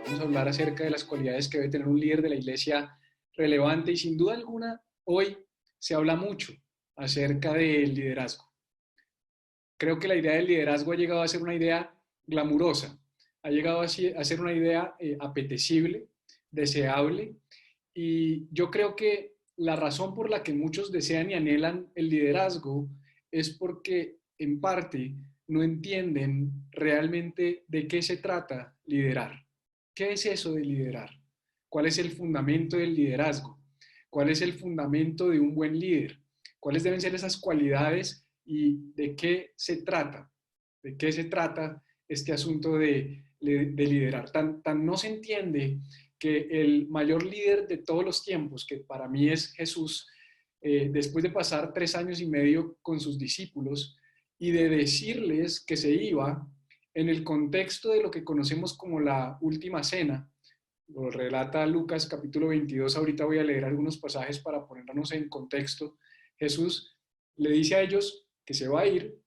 Vamos a hablar acerca de las cualidades que debe tener un líder de la iglesia relevante y sin duda alguna hoy se habla mucho acerca del liderazgo. Creo que la idea del liderazgo ha llegado a ser una idea glamurosa, ha llegado a ser una idea apetecible, deseable, y yo creo que la razón por la que muchos desean y anhelan el liderazgo es porque en parte no entienden realmente de qué se trata liderar. ¿Qué es eso de liderar? ¿Cuál es el fundamento del liderazgo? ¿Cuál es el fundamento de un buen líder? ¿Cuáles deben ser esas cualidades y de qué se trata? ¿De qué se trata este asunto de liderar? Tan no se entiende que el mayor líder de todos los tiempos, que para mí es Jesús, después de pasar 3 años y medio con sus discípulos y de decirles que se iba en el contexto de lo que conocemos como la última cena, lo relata Lucas capítulo 22, ahorita voy a leer algunos pasajes para ponernos en contexto. Jesús le dice a ellos que se va a ir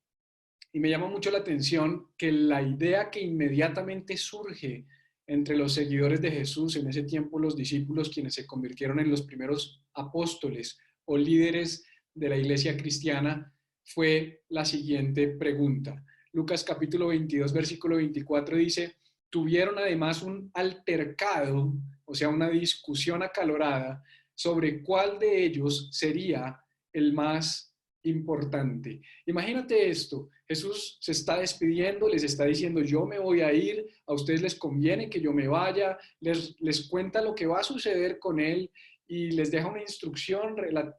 y me llama mucho la atención que la idea que inmediatamente surge entre los seguidores de Jesús, en ese tiempo los discípulos, quienes se convirtieron en los primeros apóstoles o líderes de la iglesia cristiana, fue la siguiente pregunta. Lucas capítulo 22, versículo 24 dice: tuvieron además un altercado, o sea, una discusión acalorada sobre cuál de ellos sería el más importante. Imagínate esto, Jesús se está despidiendo, les está diciendo: yo me voy a ir, a ustedes les conviene que yo me vaya, les cuenta lo que va a suceder con él y les deja una instrucción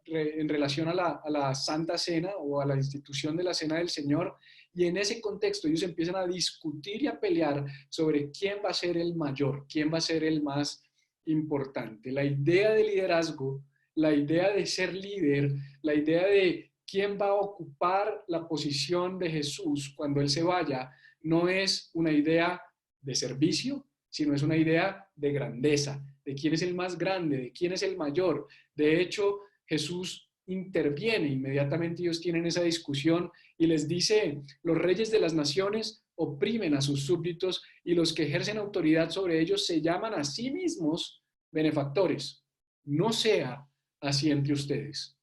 en relación a la Santa Cena o a la institución de la Cena del Señor, y en ese contexto ellos empiezan a discutir y a pelear sobre quién va a ser el mayor, quién va a ser el más importante. La idea de liderazgo, la idea de ser líder, la idea de quién va a ocupar la posición de Jesús cuando Él se vaya, no es una idea de servicio, sino es una idea de grandeza, de quién es el más grande, de quién es el mayor. De hecho, Jesús interviene inmediatamente, ellos tienen esa discusión y les dice: los reyes de las naciones oprimen a sus súbditos y los que ejercen autoridad sobre ellos se llaman a sí mismos benefactores. No sea así entre ustedes.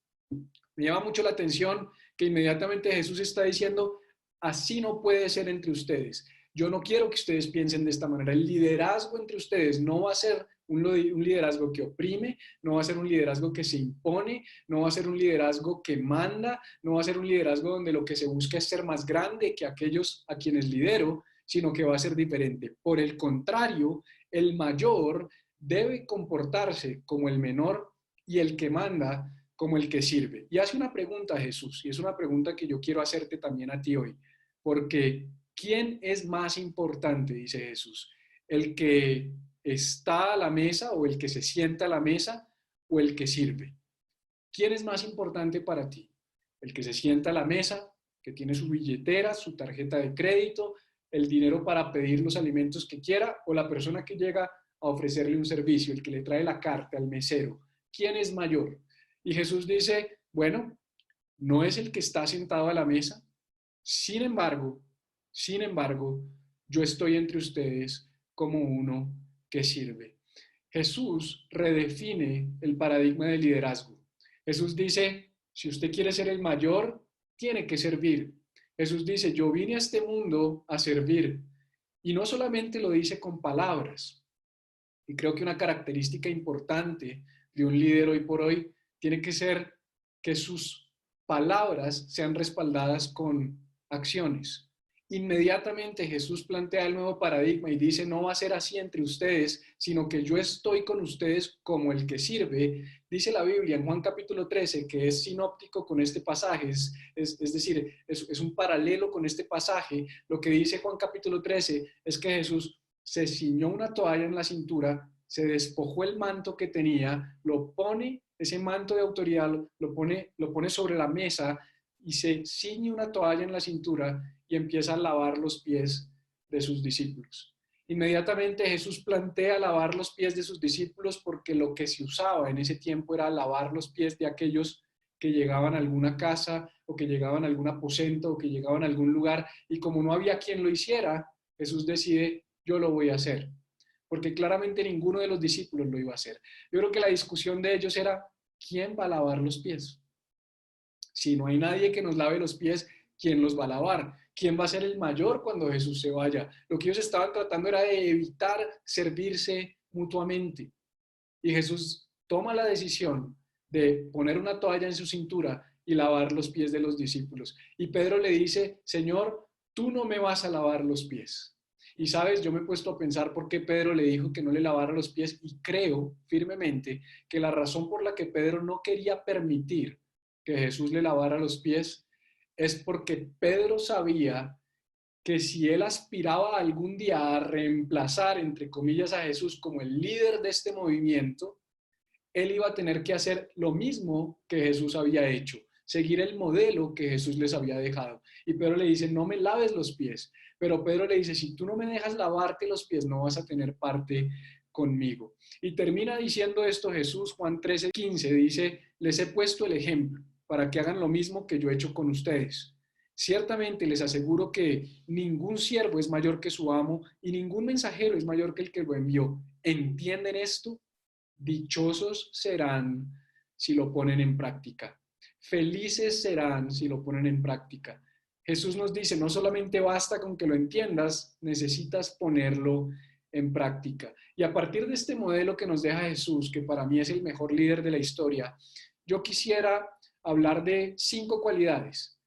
Me llama mucho la atención que inmediatamente Jesús está diciendo: así no puede ser entre ustedes. Yo no quiero que ustedes piensen de esta manera. El liderazgo entre ustedes no va a ser un liderazgo que oprime, no va a ser un liderazgo que se impone, no va a ser un liderazgo que manda, no va a ser un liderazgo donde lo que se busca es ser más grande que aquellos a quienes lidero, sino que va a ser diferente. Por el contrario, el mayor debe comportarse como el menor y el que manda como el que sirve. Y hace una pregunta a Jesús, y es una pregunta que yo quiero hacerte también a ti hoy, porque ¿quién es más importante? Dice Jesús, ¿el que está a la mesa o el que se sienta a la mesa o el que sirve? ¿Quién es más importante para ti? ¿El que se sienta a la mesa, que tiene su billetera, su tarjeta de crédito, el dinero para pedir los alimentos que quiera, o la persona que llega a ofrecerle un servicio, el que le trae la carta, al mesero? ¿Quién es mayor? Y Jesús dice: bueno, no es el que está sentado a la mesa. Sin embargo, yo estoy entre ustedes como uno que sirve. Jesús redefine el paradigma del liderazgo. Jesús dice: si usted quiere ser el mayor, tiene que servir. Jesús dice: yo vine a este mundo a servir. Y no solamente lo dice con palabras. Y creo que una característica importante de un líder hoy por hoy tiene que ser que sus palabras sean respaldadas con acciones. Inmediatamente Jesús plantea el nuevo paradigma y dice: no va a ser así entre ustedes, sino que yo estoy con ustedes como el que sirve. Dice la Biblia en Juan capítulo 13, que es sinóptico con este pasaje, es decir, es un paralelo con este pasaje. Lo que dice Juan capítulo 13 es que Jesús se ciñó una toalla en la cintura, se despojó el manto que tenía, lo pone, ese manto de autoridad, lo pone sobre la mesa y se ciñe una toalla en la cintura y empieza a lavar los pies de sus discípulos. Inmediatamente Jesús plantea lavar los pies de sus discípulos porque lo que se usaba en ese tiempo era lavar los pies de aquellos que llegaban a alguna casa o que llegaban a algún aposento o que llegaban a algún lugar, y como no había quien lo hiciera, Jesús decide: yo lo voy a hacer. porque claramente ninguno de los discípulos lo iba a hacer. Yo creo que la discusión de ellos era, ¿quién va a lavar los pies? Si no hay nadie que nos lave los pies, ¿quién los va a lavar? ¿Quién va a ser el mayor cuando Jesús se vaya? Lo que ellos estaban tratando era de evitar servirse mutuamente. Y Jesús toma la decisión de poner una toalla en su cintura y lavar los pies de los discípulos. Y Pedro le dice, Señor, tú no me vas a lavar los pies. Y sabes, yo me he puesto a pensar por qué Pedro le dijo que no le lavara los pies y creo firmemente que la razón por la que Pedro no quería permitir que Jesús le lavara los pies es porque Pedro sabía que si él aspiraba algún día a reemplazar, entre comillas, a Jesús como el líder de este movimiento, él iba a tener que hacer lo mismo que Jesús había hecho, seguir el modelo que Jesús les había dejado. Y Pedro le dice, no me laves los pies. Pero Pedro le dice, si tú no me dejas lavarte los pies, no vas a tener parte conmigo. Y termina diciendo esto Jesús, Juan 13:15, dice, les he puesto el ejemplo para que hagan lo mismo que yo he hecho con ustedes. Ciertamente les aseguro que ningún siervo es mayor que su amo y ningún mensajero es mayor que el que lo envió. ¿Entienden esto? Dichosos serán si lo ponen en práctica. Felices serán si lo ponen en práctica. Jesús nos dice, no solamente basta con que lo entiendas, necesitas ponerlo en práctica. Y a partir de este modelo que nos deja Jesús, que para mí es el mejor líder de la historia, yo quisiera hablar de 5 cualidades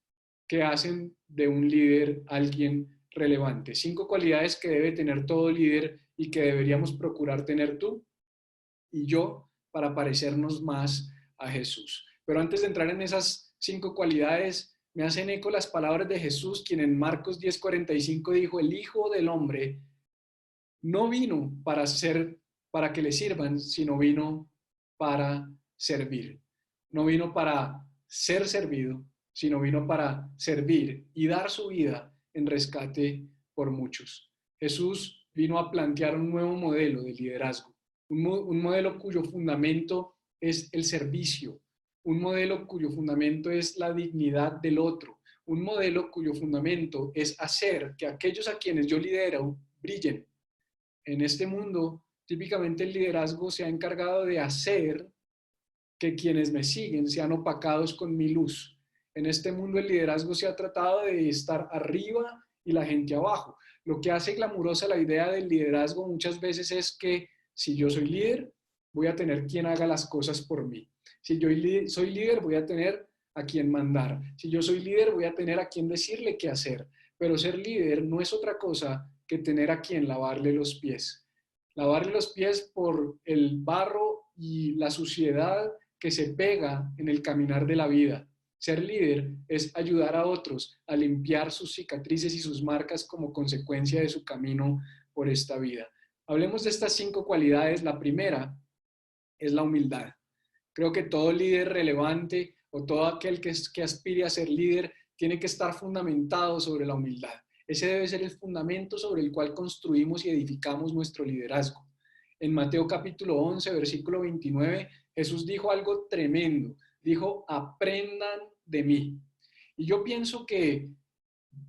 que hacen de un líder alguien relevante. 5 cualidades que debe tener todo líder y que deberíamos procurar tener tú y yo para parecernos más a Jesús. Pero antes de entrar en esas 5 cualidades, me hacen eco las palabras de Jesús, quien en Marcos 10:45 dijo, el Hijo del Hombre no vino para que le sirvan, sino vino para servir. No vino para ser servido, sino vino para servir y dar su vida en rescate por muchos. Jesús vino a plantear un nuevo modelo de liderazgo, un modelo cuyo fundamento es el servicio, un modelo cuyo fundamento es la dignidad del otro, un modelo cuyo fundamento es hacer que aquellos a quienes yo lidero brillen. En este mundo, típicamente el liderazgo se ha encargado de hacer que quienes me siguen sean opacados con mi luz. En este mundo el liderazgo se ha tratado de estar arriba y la gente abajo. Lo que hace glamurosa la idea del liderazgo muchas veces es que si yo soy líder, voy a tener quien haga las cosas por mí. Si yo soy líder, voy a tener a quien mandar. Si yo soy líder, voy a tener a quien decirle qué hacer. Pero ser líder no es otra cosa que tener a quien lavarle los pies. Lavarle los pies por el barro y la suciedad que se pega en el caminar de la vida. Ser líder es ayudar a otros a limpiar sus cicatrices y sus marcas como consecuencia de su camino por esta vida. Hablemos de estas 5 cualidades. La primera es la humildad. Creo que todo líder relevante o todo aquel que aspire a ser líder tiene que estar fundamentado sobre la humildad. Ese debe ser el fundamento sobre el cual construimos y edificamos nuestro liderazgo. En Mateo capítulo 11, versículo 29, Jesús dijo algo tremendo. Dijo, aprendan de mí. Y yo pienso que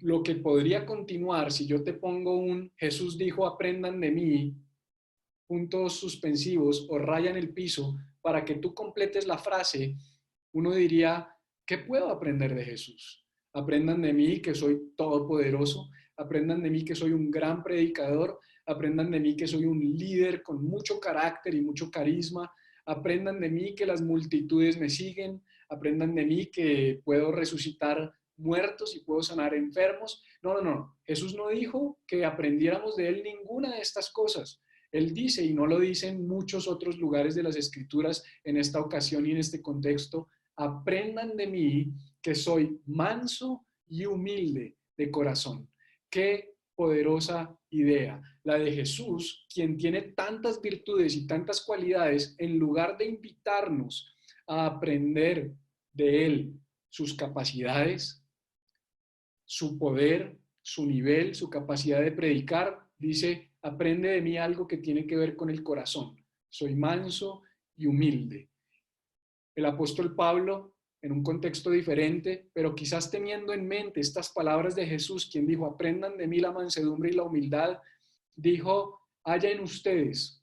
lo que podría continuar si yo te pongo un Jesús dijo, aprendan de mí, puntos suspensivos o raya en el piso, para que tú completes la frase, uno diría, ¿qué puedo aprender de Jesús? Aprendan de mí que soy todopoderoso, aprendan de mí que soy un gran predicador, aprendan de mí que soy un líder con mucho carácter y mucho carisma, aprendan de mí que las multitudes me siguen, aprendan de mí que puedo resucitar muertos y puedo sanar enfermos. No. Jesús no dijo que aprendiéramos de él ninguna de estas cosas. Él dice, y no lo dice en muchos otros lugares de las Escrituras en esta ocasión y en este contexto, aprendan de mí que soy manso y humilde de corazón. Qué poderosa idea, la de Jesús, quien tiene tantas virtudes y tantas cualidades, en lugar de invitarnos a aprender de él sus capacidades, su poder, su nivel, su capacidad de predicar, dice, aprende de mí algo que tiene que ver con el corazón. Soy manso y humilde. El apóstol Pablo, en un contexto diferente, pero quizás teniendo en mente estas palabras de Jesús, quien dijo, aprendan de mí la mansedumbre y la humildad, dijo, haya en ustedes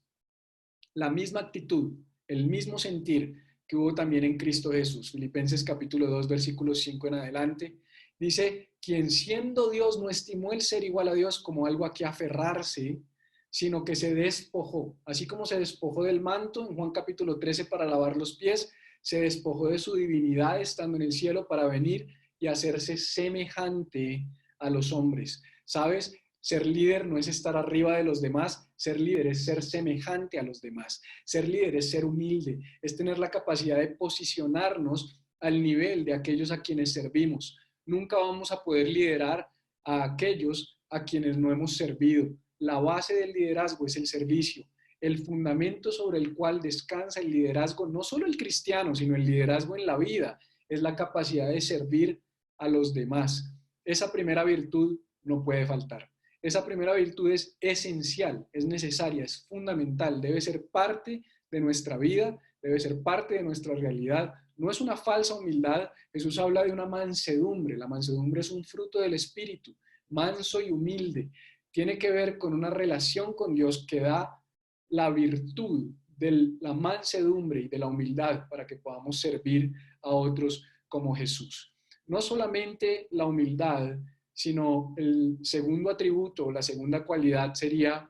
la misma actitud, el mismo sentir que hubo también en Cristo Jesús. Filipenses capítulo 2, versículos 5 en adelante. Dice, quien siendo Dios no estimó el ser igual a Dios como algo a que aferrarse, sino que se despojó. Así como se despojó del manto en Juan capítulo 13 para lavar los pies, se despojó de su divinidad estando en el cielo para venir y hacerse semejante a los hombres. ¿Sabes? Ser líder no es estar arriba de los demás, ser líder es ser semejante a los demás. Ser líder es ser humilde, es tener la capacidad de posicionarnos al nivel de aquellos a quienes servimos. Nunca vamos a poder liderar a aquellos a quienes no hemos servido. La base del liderazgo es el servicio. El fundamento sobre el cual descansa el liderazgo, no solo el cristiano, sino el liderazgo en la vida, es la capacidad de servir a los demás. Esa primera virtud no puede faltar. Esa primera virtud es esencial, es necesaria, es fundamental, debe ser parte de nuestra vida, debe ser parte de nuestra realidad. No es una falsa humildad. Jesús habla de una mansedumbre. La mansedumbre es un fruto del Espíritu, manso y humilde. Tiene que ver con una relación con Dios que da la virtud de la mansedumbre y de la humildad para que podamos servir a otros como Jesús. No solamente la humildad, sino el segundo atributo, la segunda cualidad sería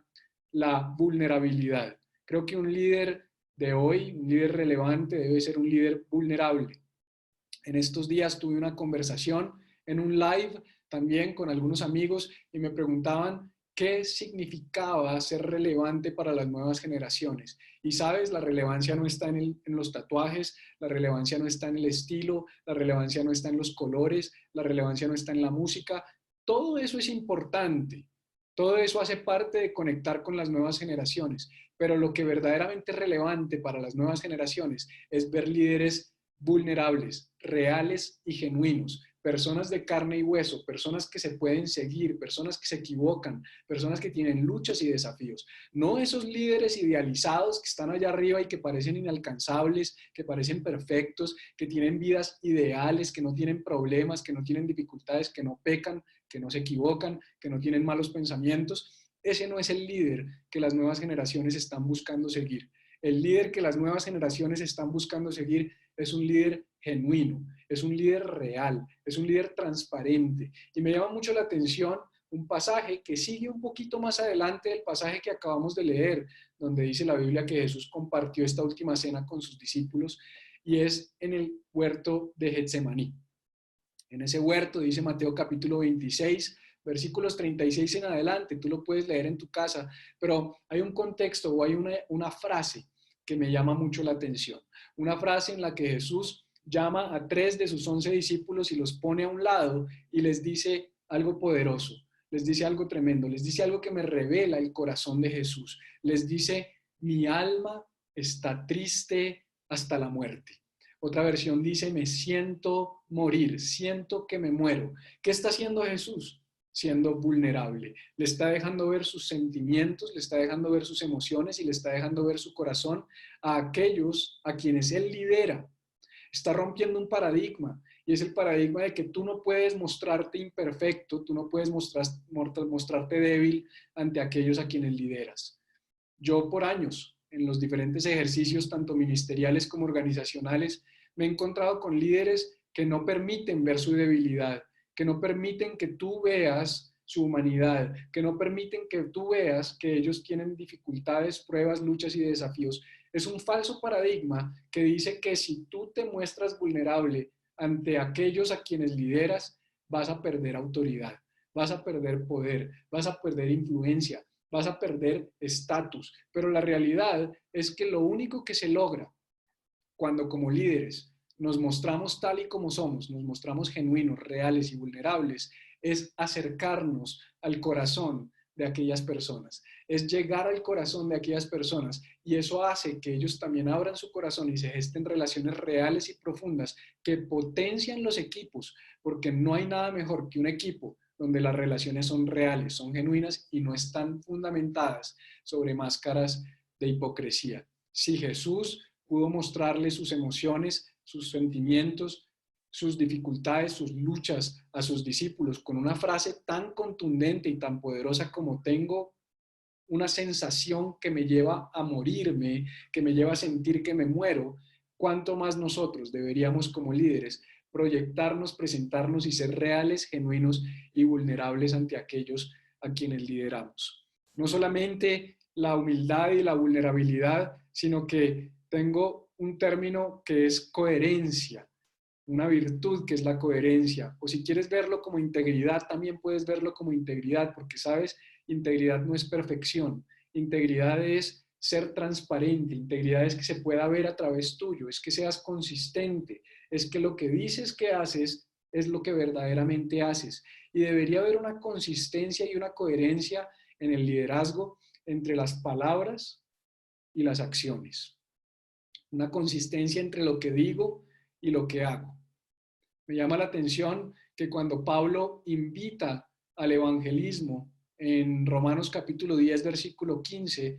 la vulnerabilidad. Creo que un líder de hoy, un líder relevante, debe ser un líder vulnerable. En estos días tuve una conversación en un live también con algunos amigos y me preguntaban qué significaba ser relevante para las nuevas generaciones. Y sabes, la relevancia no está en los tatuajes, la relevancia no está en el estilo, la relevancia no está en los colores, la relevancia no está en la música. Todo eso es importante. Todo eso hace parte de conectar con las nuevas generaciones. Pero lo que verdaderamente es relevante para las nuevas generaciones es ver líderes vulnerables, reales y genuinos, personas de carne y hueso, personas que se pueden seguir, personas que se equivocan, personas que tienen luchas y desafíos. No esos líderes idealizados que están allá arriba y que parecen inalcanzables, que parecen perfectos, que tienen vidas ideales, que no tienen problemas, que no tienen dificultades, que no pecan, que no se equivocan, que no tienen malos pensamientos. Ese no es el líder que las nuevas generaciones están buscando seguir. El líder que las nuevas generaciones están buscando seguir es un líder genuino, es un líder real, es un líder transparente. Y me llama mucho la atención un pasaje que sigue un poquito más adelante del pasaje que acabamos de leer, donde dice la Biblia que Jesús compartió esta última cena con sus discípulos, y es en el huerto de Getsemaní. En ese huerto, dice Mateo capítulo 26, versículos 36 en adelante, tú lo puedes leer en tu casa, pero hay un contexto o hay una frase que me llama mucho la atención. Una frase en la que Jesús llama a 3 de sus 11 discípulos y los pone a un lado y les dice algo poderoso, les dice algo tremendo, les dice algo que me revela el corazón de Jesús. Les dice, mi alma está triste hasta la muerte. Otra versión dice, me siento morir, siento que me muero. ¿Qué está haciendo Jesús? Siendo vulnerable. Le está dejando ver sus sentimientos, le está dejando ver sus emociones y le está dejando ver su corazón a aquellos a quienes él lidera. Está rompiendo un paradigma y es el paradigma de que tú no puedes mostrarte imperfecto, tú no puedes mostrarte débil ante aquellos a quienes lideras. Yo por años, en los diferentes ejercicios, tanto ministeriales como organizacionales, me he encontrado con líderes que no permiten ver su debilidad, que no permiten que tú veas su humanidad, que no permiten que tú veas que ellos tienen dificultades, pruebas, luchas y desafíos. Es un falso paradigma que dice que si tú te muestras vulnerable ante aquellos a quienes lideras, vas a perder autoridad, vas a perder poder, vas a perder influencia, vas a perder estatus. Pero la realidad es que lo único que se logra cuando como líderes nos mostramos tal y como somos, nos mostramos genuinos, reales y vulnerables, es acercarnos al corazón de aquellas personas, es llegar al corazón de aquellas personas y eso hace que ellos también abran su corazón y se gesten relaciones reales y profundas que potencian los equipos, porque no hay nada mejor que un equipo donde las relaciones son reales, son genuinas y no están fundamentadas sobre máscaras de hipocresía. Si Jesús pudo mostrarle sus emociones, sus sentimientos, sus dificultades, sus luchas a sus discípulos con una frase tan contundente y tan poderosa como tengo una sensación que me lleva a morirme, que me lleva a sentir que me muero, cuánto más nosotros deberíamos como líderes proyectarnos, presentarnos y ser reales, genuinos y vulnerables ante aquellos a quienes lideramos. No solamente la humildad y la vulnerabilidad, sino que tengo un término que es coherencia, una virtud que es la coherencia, o si quieres verlo como integridad, también puedes verlo como integridad, porque sabes, integridad no es perfección, integridad es ser transparente, integridad es que se pueda ver a través tuyo, es que seas consistente, es que lo que dices que haces es lo que verdaderamente haces, y debería haber una consistencia y una coherencia en el liderazgo entre las palabras y las acciones, una consistencia entre lo que digo y lo que hago. Me llama la atención que cuando Pablo invita al evangelismo en Romanos capítulo 10, versículo 15,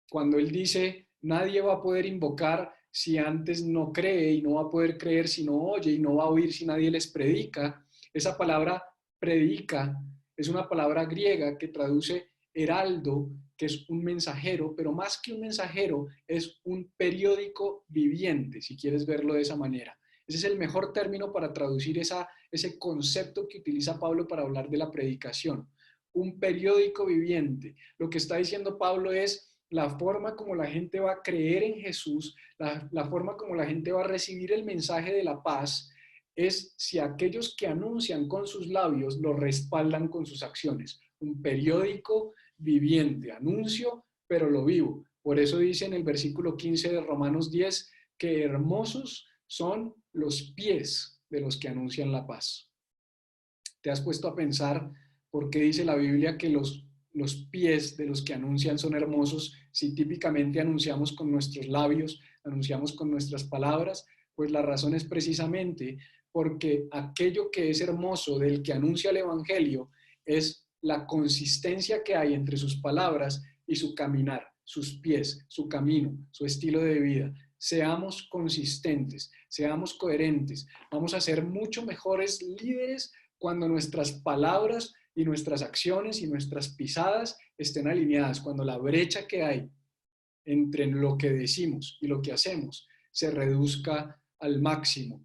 cuando él dice, nadie va a poder invocar si antes no cree y no va a poder creer si no oye y no va a oír si nadie les predica, esa palabra predica es una palabra griega que traduce heraldo, que es un mensajero, pero más que un mensajero es un periódico viviente, si quieres verlo de esa manera. Ese es el mejor término para traducir ese concepto que utiliza Pablo para hablar de la predicación. Un periódico viviente. Lo que está diciendo Pablo es la forma como la gente va a creer en Jesús, la forma como la gente va a recibir el mensaje de la paz, es si aquellos que anuncian con sus labios lo respaldan con sus acciones. Un periódico viviente, anuncio, pero lo vivo. Por eso dice en el versículo 15 de Romanos 10 que hermosos son los pies de los que anuncian la paz. ¿Te has puesto a pensar por qué dice la Biblia que los pies de los que anuncian son hermosos si típicamente anunciamos con nuestros labios, anunciamos con nuestras palabras? Pues la razón es precisamente porque aquello que es hermoso del que anuncia el Evangelio es la consistencia que hay entre sus palabras y su caminar, sus pies, su camino, su estilo de vida. Seamos consistentes, seamos coherentes. Vamos a ser mucho mejores líderes cuando nuestras palabras y nuestras acciones y nuestras pisadas estén alineadas, cuando la brecha que hay entre lo que decimos y lo que hacemos se reduzca al máximo.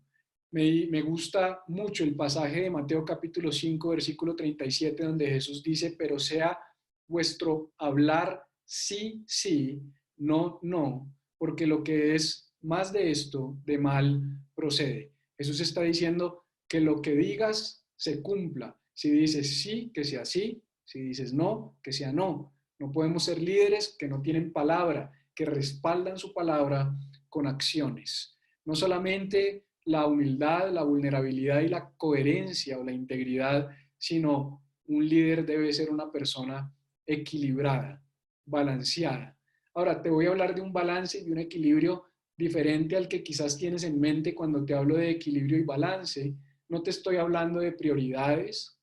Me gusta mucho el pasaje de Mateo capítulo 5, versículo 37, donde Jesús dice, pero sea vuestro hablar sí, sí, no, no, porque lo que es más de esto, de mal procede. Jesús está diciendo que lo que digas se cumpla. Si dices sí, que sea sí. Si dices no, que sea no. No podemos ser líderes que no tienen palabra, que respaldan su palabra con acciones. No solamente la humildad, la vulnerabilidad y la coherencia o la integridad, sino un líder debe ser una persona equilibrada, balanceada. Ahora, te voy a hablar de un balance y de un equilibrio diferente al que quizás tienes en mente cuando te hablo de equilibrio y balance. No te estoy hablando de prioridades,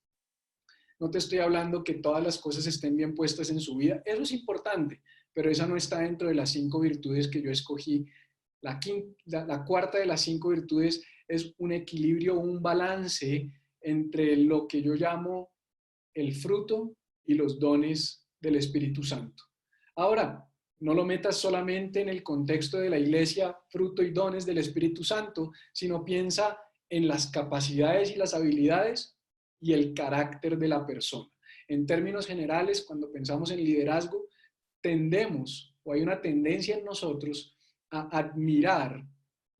no te estoy hablando que todas las cosas estén bien puestas en su vida. Eso es importante, pero esa no está dentro de las 5 virtudes que yo escogí. La cuarta de las 5 virtudes es un equilibrio, un balance entre lo que yo llamo el fruto y los dones del Espíritu Santo. Ahora, no lo metas solamente en el contexto de la iglesia, fruto y dones del Espíritu Santo, sino piensa en las capacidades y las habilidades y el carácter de la persona. En términos generales, cuando pensamos en liderazgo, tendemos, o hay una tendencia en nosotros, a admirar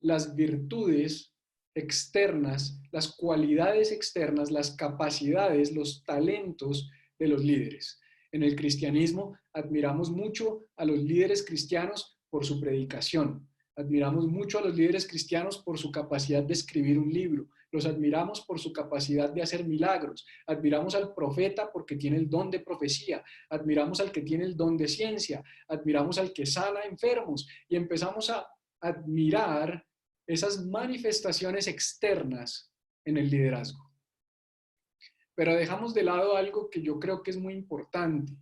las virtudes externas, las cualidades externas, las capacidades, los talentos de los líderes. En el cristianismo admiramos mucho a los líderes cristianos por su predicación. Admiramos mucho a los líderes cristianos por su capacidad de escribir un libro. Los admiramos por su capacidad de hacer milagros. Admiramos al profeta porque tiene el don de profecía. Admiramos al que tiene el don de ciencia. Admiramos al que sana enfermos. Y empezamos a admirar esas manifestaciones externas en el liderazgo. Pero dejamos de lado algo que yo creo que es muy importante.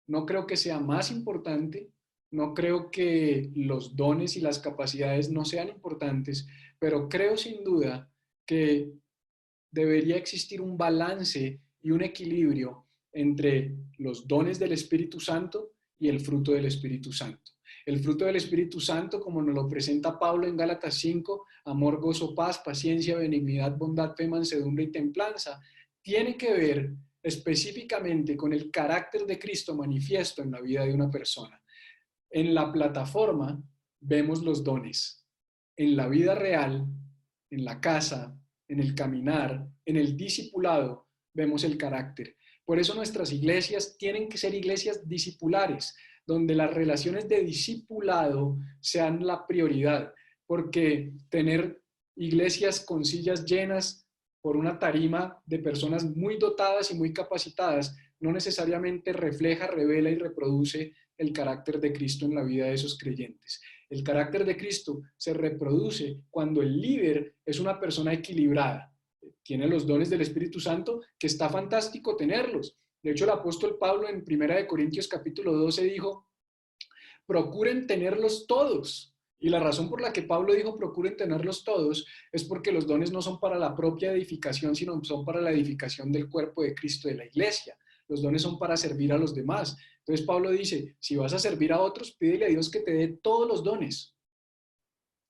No creo que sea más importante, no creo que los dones y las capacidades no sean importantes, pero creo sin duda que debería existir un balance y un equilibrio entre los dones del Espíritu Santo y el fruto del Espíritu Santo. El fruto del Espíritu Santo, como nos lo presenta Pablo en Gálatas 5, amor, gozo, paz, paciencia, benignidad, bondad, fe, mansedumbre y templanza, tiene que ver específicamente con el carácter de Cristo manifiesto en la vida de una persona. En la plataforma vemos los dones. En la vida real, en la casa, en el caminar, en el discipulado, vemos el carácter. Por eso nuestras iglesias tienen que ser iglesias discipulares, donde las relaciones de discipulado sean la prioridad, porque tener iglesias con sillas llenas por una tarima de personas muy dotadas y muy capacitadas no necesariamente refleja, revela y reproduce el carácter de Cristo en la vida de esos creyentes. El carácter de Cristo se reproduce cuando el líder es una persona equilibrada, tiene los dones del Espíritu Santo, que está fantástico tenerlos. De hecho, el apóstol Pablo en 1 Corintios capítulo 12 dijo, procuren tenerlos todos. Y la razón por la que Pablo dijo procuren tenerlos todos es porque los dones no son para la propia edificación, sino son para la edificación del cuerpo de Cristo, de la iglesia. Los dones son para servir a los demás. Entonces Pablo dice, si vas a servir a otros, pídele a Dios que te dé todos los dones.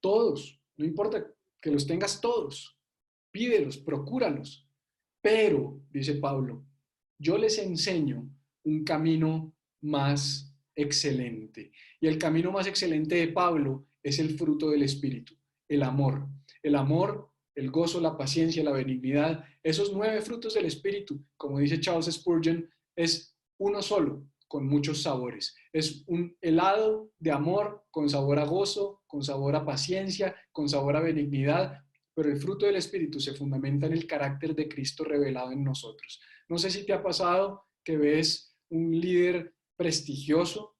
Todos. No importa que los tengas todos. Pídelos, procúralos. Pero, dice Pablo, yo les enseño un camino más excelente. Y el camino más excelente de Pablo es el fruto del Espíritu, el amor. El amor, el gozo, la paciencia, la benignidad, esos 9 frutos del Espíritu, como dice Charles Spurgeon, es uno solo, con muchos sabores. Es un helado de amor con sabor a gozo, con sabor a paciencia, con sabor a benignidad, pero el fruto del Espíritu se fundamenta en el carácter de Cristo revelado en nosotros. No sé si te ha pasado que ves un líder prestigioso,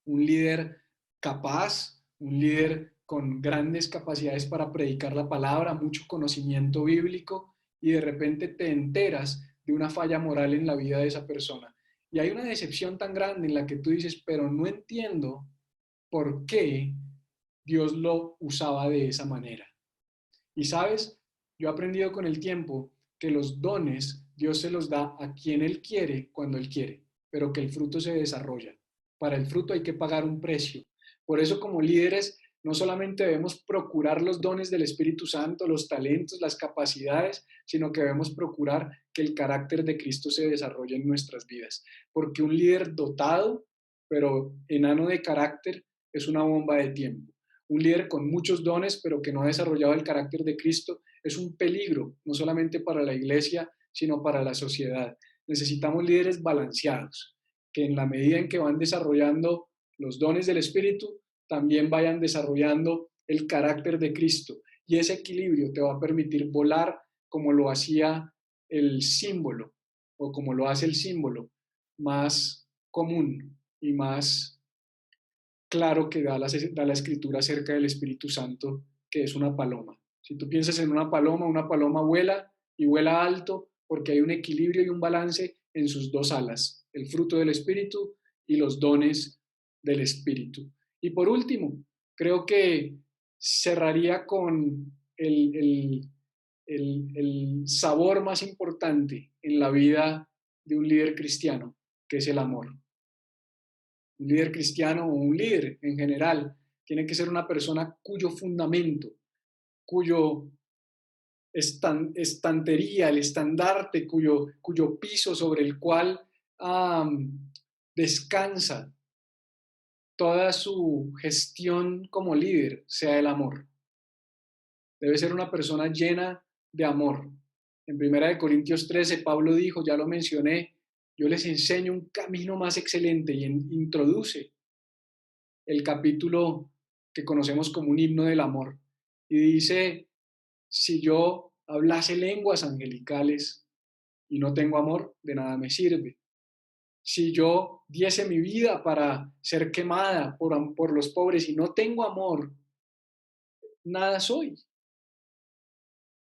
un líder capaz, un líder con grandes capacidades para predicar la palabra, mucho conocimiento bíblico, y de repente te enteras de una falla moral en la vida de esa persona. Y hay una decepción tan grande en la que tú dices, pero no entiendo por qué Dios lo usaba de esa manera. Y sabes, yo he aprendido con el tiempo que los dones Dios se los da a quien Él quiere cuando Él quiere, pero que el fruto se desarrolla. Para el fruto hay que pagar un precio. Por eso como líderes no solamente debemos procurar los dones del Espíritu Santo, los talentos, las capacidades, sino que debemos procurar que el carácter de Cristo se desarrolle en nuestras vidas. Porque un líder dotado, pero enano de carácter, es una bomba de tiempo. Un líder con muchos dones, pero que no ha desarrollado el carácter de Cristo, es un peligro, no solamente para la iglesia, sino para la sociedad. Necesitamos líderes balanceados, que en la medida en que van desarrollando los dones del Espíritu, también vayan desarrollando el carácter de Cristo. Y ese equilibrio te va a permitir volar como lo hacía el símbolo, o como lo hace el símbolo más común y más claro que da la escritura acerca del Espíritu Santo, que es una paloma. Si tú piensas en una paloma vuela y vuela alto porque hay un equilibrio y un balance en sus 2 alas, el fruto del Espíritu y los dones del Espíritu. Y por último, creo que cerraría con el sabor más importante en la vida de un líder cristiano, que es el amor. Un líder cristiano o un líder en general tiene que ser una persona cuyo fundamento, cuyo estantería, el estandarte, cuyo piso sobre el cual descansa toda su gestión como líder sea el amor. Debe ser una persona llena de amor. En 1 Corintios 13, Pablo dijo, ya lo mencioné, yo les enseño un camino más excelente y introduce el capítulo que conocemos como un himno del amor. Y dice, si yo hablase lenguas angelicales y no tengo amor, de nada me sirve. Si yo diese mi vida para ser quemada por los pobres y no tengo amor, nada soy.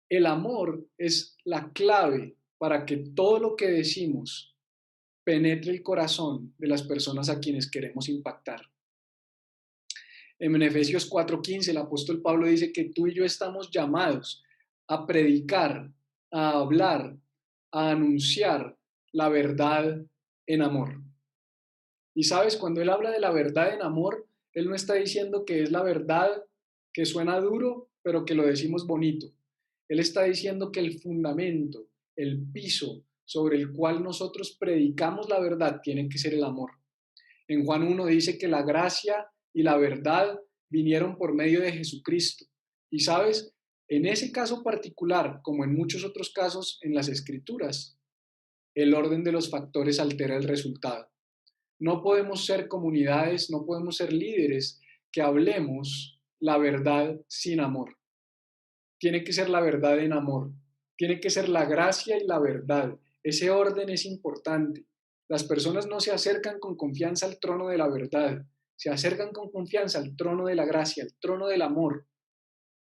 El amor es la clave para que todo lo que decimos penetre el corazón de las personas a quienes queremos impactar. En Efesios 4:15 el apóstol Pablo dice que tú y yo estamos llamados a predicar, a hablar, a anunciar la verdad en amor. Y sabes, cuando él habla de la verdad en amor, él no está diciendo que es la verdad que suena duro, pero que lo decimos bonito. Él está diciendo que el fundamento, el piso sobre el cual nosotros predicamos la verdad tiene que ser el amor. En Juan 1 dice que la gracia y la verdad vinieron por medio de Jesucristo. Y sabes, en ese caso particular, como en muchos otros casos en las Escrituras, el orden de los factores altera el resultado. No podemos ser comunidades, no podemos ser líderes que hablemos la verdad sin amor. Tiene que ser la verdad en amor. Tiene que ser la gracia y la verdad. Ese orden es importante. Las personas no se acercan con confianza al trono de la verdad, se acercan con confianza al trono de la gracia, al trono del amor.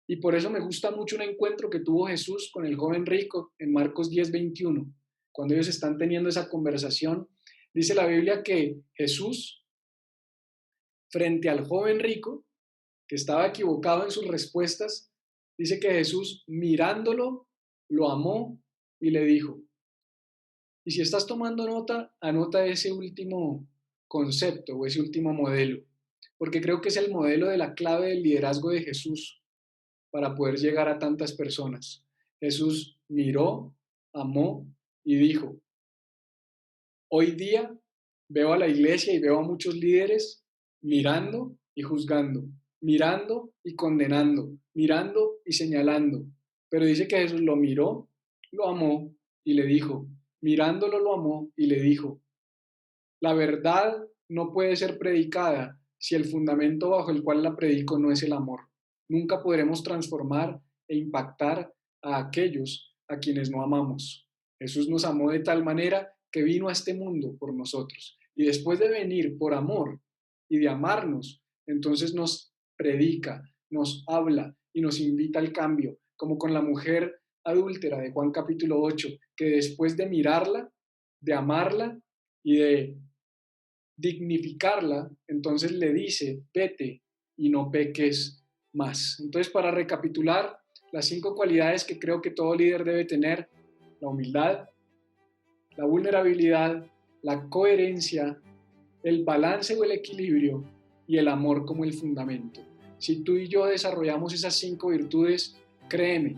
Y por eso me gusta mucho un encuentro que tuvo Jesús con el joven rico en Marcos 10:21. Cuando ellos están teniendo esa conversación, dice la Biblia que Jesús, frente al joven rico, que estaba equivocado en sus respuestas, dice que Jesús mirándolo, lo amó y le dijo, y si estás tomando nota, anota ese último concepto o ese último modelo, porque creo que es el modelo de la clave del liderazgo de Jesús para poder llegar a tantas personas. Jesús miró, amó y dijo, hoy día veo a la iglesia y veo a muchos líderes mirando y juzgando, mirando y condenando, mirando y señalando. Pero dice que Jesús lo miró, lo amó y le dijo, mirándolo lo amó y le dijo, la verdad no puede ser predicada si el fundamento bajo el cual la predico no es el amor. Nunca podremos transformar e impactar a aquellos a quienes no amamos. Jesús nos amó de tal manera que vino a este mundo por nosotros. Y después de venir por amor y de amarnos, entonces nos predica, nos habla y nos invita al cambio, como con la mujer adúltera de Juan capítulo 8, que después de mirarla, de amarla y de dignificarla, entonces le dice, vete y no peques más. Entonces, para recapitular, las 5 cualidades que creo que todo líder debe tener: la humildad, la vulnerabilidad, la coherencia, el balance o el equilibrio y el amor como el fundamento. Si tú y yo desarrollamos esas 5 virtudes, créeme,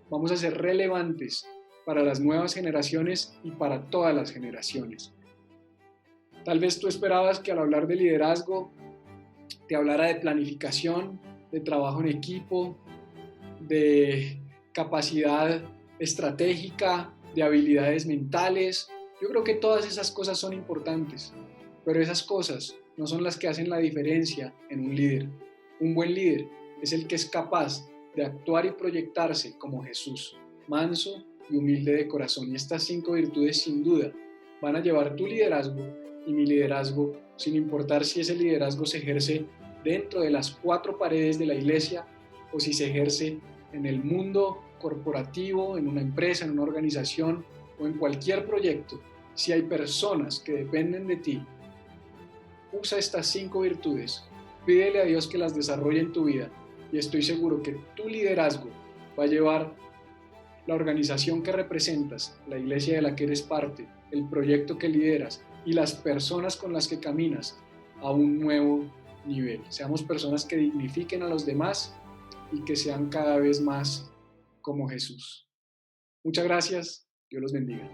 vamos a ser relevantes para las nuevas generaciones y para todas las generaciones. Tal vez tú esperabas que al hablar de liderazgo te hablara de planificación, de trabajo en equipo, de capacidad estratégica, de habilidades mentales. Yo creo que todas esas cosas son importantes, pero esas cosas no son las que hacen la diferencia en un líder. Un buen líder es el que es capaz de actuar y proyectarse como Jesús, manso y humilde de corazón. Y estas 5 virtudes sin duda van a llevar tu liderazgo y mi liderazgo, sin importar si ese liderazgo se ejerce dentro de las 4 paredes de la iglesia o si se ejerce en el mundo corporativo, en una empresa, en una organización o en cualquier proyecto. Si hay personas que dependen de ti, usa estas 5 virtudes, pídele a Dios que las desarrolle en tu vida y estoy seguro que tu liderazgo va a llevar la organización que representas, la iglesia de la que eres parte, el proyecto que lideras y las personas con las que caminas a un nuevo nivel. Seamos personas que dignifiquen a los demás y que sean cada vez más como Jesús. Muchas gracias. Dios los bendiga.